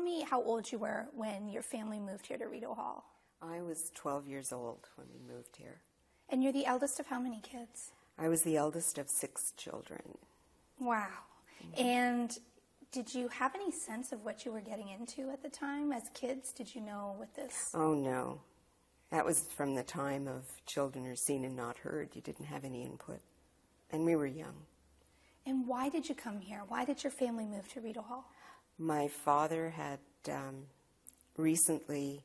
me how old you were when your family moved here to Rideau Hall. I was 12 years old when we moved here. And you're the eldest of how many kids? I was the eldest of 6 children. Wow. Mm-hmm. And did you have any sense of what you were getting into at the time? As kids, did you know what this? Oh, no. That was from the time of children are seen and not heard. You didn't have any input. And we were young. And why did you come here? Why did your family move to Rideau Hall? My father had recently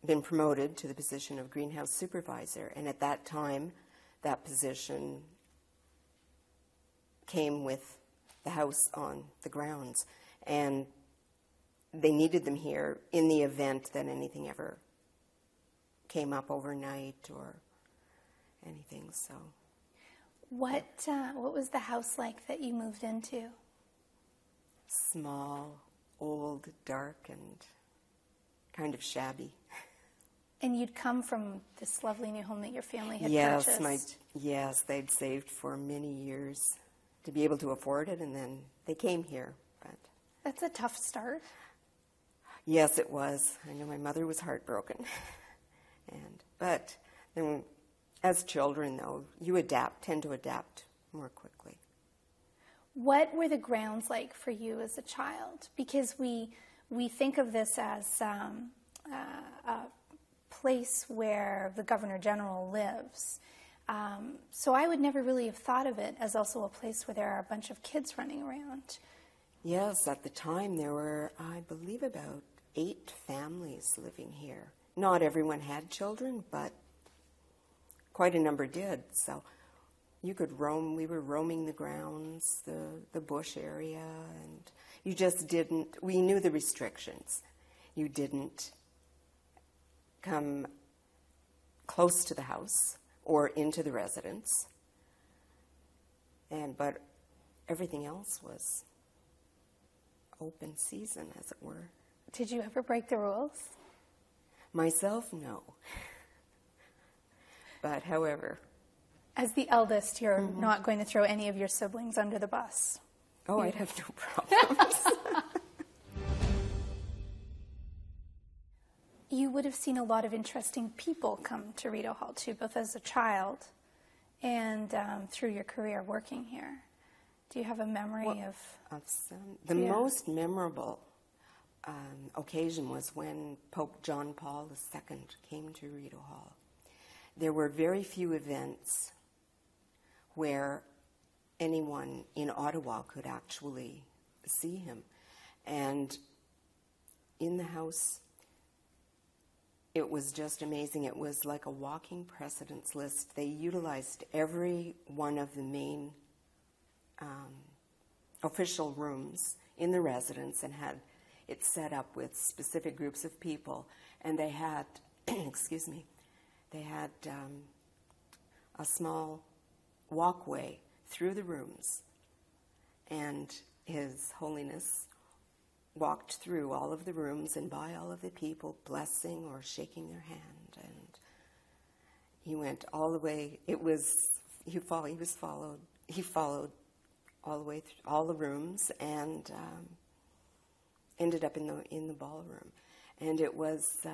been promoted to the position of greenhouse supervisor, and at that time, that position came with the house on the grounds, and they needed them here in the event that anything ever came up overnight or anything. So, what was the house like that you moved into? Small, old, dark, and kind of shabby. And you'd come from this lovely new home that your family had purchased. Yes, they'd saved for many years to be able to afford it, and then they came here. But that's a tough start. Yes, it was. I know my mother was heartbroken. But then, as children, though, you tend to adapt more quickly. What were the grounds like for you as a child? Because we think of this as a place where the Governor General lives. So I would never really have thought of it as also a place where there are a bunch of kids running around. Yes, at the time there were, I believe, about 8 families living here. Not everyone had children, but quite a number did. So you could roam. We were roaming the grounds, the bush area, and you just didn't. We knew the restrictions. You didn't come close to the house or into the residence, but everything else was open season, as it were. Did you ever break the rules? Myself, no. But however, as the eldest, you're not going to throw any of your siblings under the bus. Oh, I'd have no problems. You would have seen a lot of interesting people come to Rideau Hall, too, both as a child and through your career working here. Do you have a memory of some? The most memorable occasion was when Pope John Paul II came to Rideau Hall. There were very few events where anyone in Ottawa could actually see him. And in the house, it was just amazing. It was like a walking precedence list. They utilized every one of the main official rooms in the residence and had it set up with specific groups of people. And they had, excuse me, they had a small walkway through the rooms. And His Holiness walked through all of the rooms and by all of the people, blessing or shaking their hand, and he went all the way. He followed all the way through all the rooms and ended up in the ballroom, and it was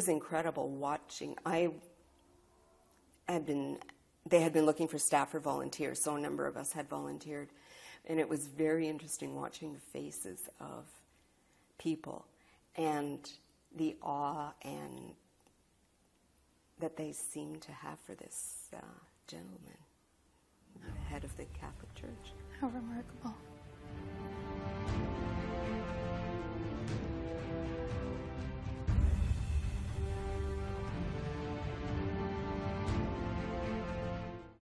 incredible watching. They had been looking for staff for volunteers, so a number of us had volunteered, and it was very interesting watching the faces of people and the awe and that they seemed to have for this gentleman, the head of the Catholic Church. How remarkable.